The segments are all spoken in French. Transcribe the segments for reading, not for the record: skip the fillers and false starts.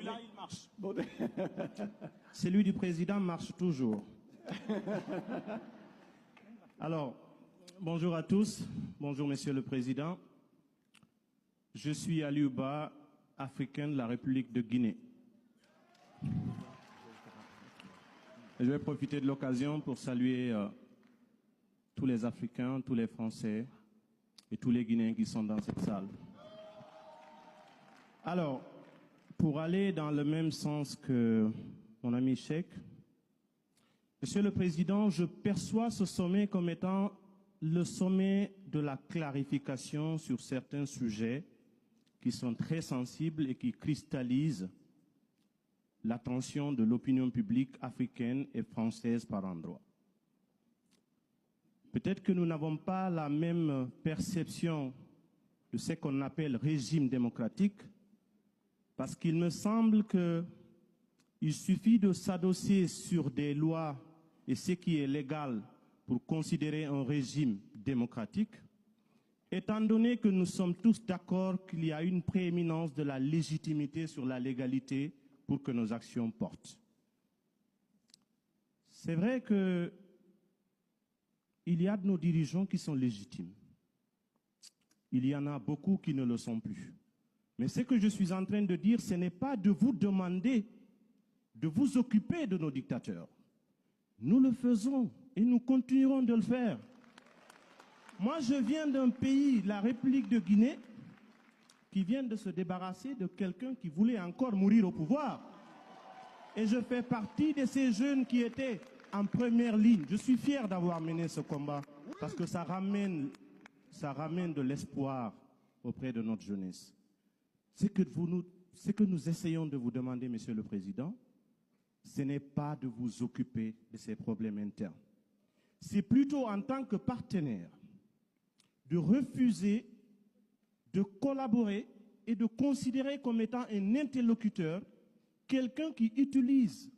Celui-là, il marche. Celui du président marche toujours. Alors, bonjour à tous. Bonjour, Monsieur le Président. Je suis Aliou Ba, africain de la République de Guinée. Je vais profiter de l'occasion pour saluer tous les Africains, tous les Français et tous les Guinéens qui sont dans cette salle. Alors, pour aller dans le même sens que mon ami Cheikh, Monsieur le Président, je perçois ce sommet comme étant le sommet de la clarification sur certains sujets qui sont très sensibles et qui cristallisent l'attention de l'opinion publique africaine et française par endroits. Peut-être que nous n'avons pas la même perception de ce qu'on appelle régime démocratique, parce qu'il me semble qu'il suffit de s'adosser sur des lois et ce qui est légal pour considérer un régime démocratique, étant donné que nous sommes tous d'accord qu'il y a une prééminence de la légitimité sur la légalité pour que nos actions portent. C'est vrai qu'il y a de nos dirigeants qui sont légitimes. Il y en a beaucoup qui ne le sont plus. Mais ce que je suis en train de dire, ce n'est pas de vous demander de vous occuper de nos dictateurs. Nous le faisons et nous continuerons de le faire. Moi, je viens d'un pays, la République de Guinée, qui vient de se débarrasser de quelqu'un qui voulait encore mourir au pouvoir. Et je fais partie de ces jeunes qui étaient en première ligne. Je suis fier d'avoir mené ce combat parce que ça ramène de l'espoir auprès de notre jeunesse. Ce que nous essayons de vous demander, Monsieur le Président, ce n'est pas de vous occuper de ces problèmes internes. C'est plutôt en tant que partenaire de refuser de collaborer et de considérer comme étant un interlocuteur quelqu'un qui utilise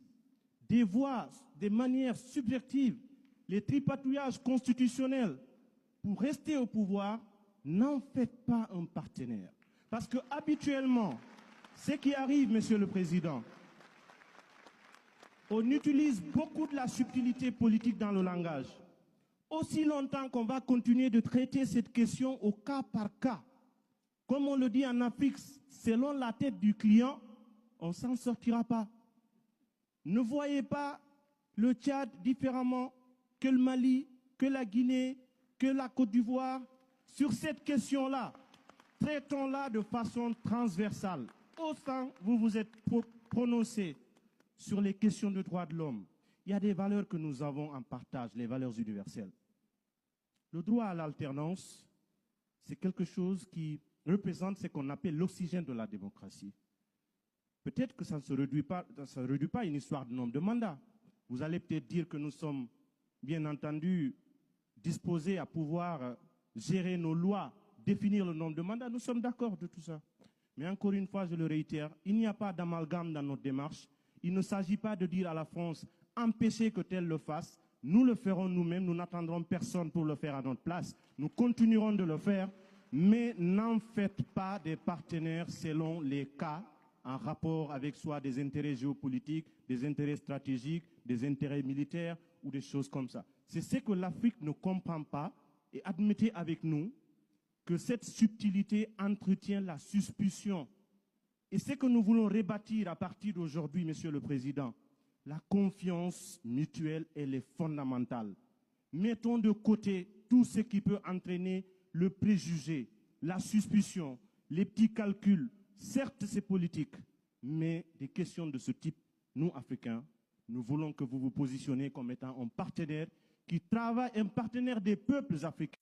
des voies, des manières subjectives, les tripatouillages constitutionnels pour rester au pouvoir. N'en faites pas un partenaire. Parce que habituellement, ce qui arrive, Monsieur le Président, on utilise beaucoup de la subtilité politique dans le langage. Aussi longtemps qu'on va continuer de traiter cette question au cas par cas, comme on le dit en Afrique, selon la tête du client, on ne s'en sortira pas. Ne voyez pas le Tchad différemment que le Mali, que la Guinée, que la Côte d'Ivoire. Sur cette question-là, traitons-la de façon transversale. Autant vous vous êtes prononcé sur les questions de droits de l'homme, il y a des valeurs que nous avons en partage, les valeurs universelles. Le droit à l'alternance, c'est quelque chose qui représente ce qu'on appelle l'oxygène de la démocratie. Peut-être que ça ne se réduit pas à une histoire de nombre de mandats. Vous allez peut-être dire que nous sommes, bien entendu, disposés à pouvoir gérer nos lois, définir le nombre de mandats. Nous sommes d'accord de tout ça. Mais encore une fois, je le réitère, il n'y a pas d'amalgame dans notre démarche. Il ne s'agit pas de dire à la France, empêchez que tel le fasse. Nous le ferons nous-mêmes, nous n'attendrons personne pour le faire à notre place. Nous continuerons de le faire, mais n'en faites pas des partenaires selon les cas en rapport avec soit des intérêts géopolitiques, des intérêts stratégiques, des intérêts militaires ou des choses comme ça. C'est ce que l'Afrique ne comprend pas et admettez avec nous que cette subtilité entretient la suspicion. Et ce que nous voulons rebâtir à partir d'aujourd'hui, Monsieur le Président, la confiance mutuelle, elle est fondamentale. Mettons de côté tout ce qui peut entraîner le préjugé, la suspicion, les petits calculs. Certes, c'est politique, mais des questions de ce type, nous, Africains, nous voulons que vous vous positionnez comme étant un partenaire qui travaille, un partenaire des peuples africains.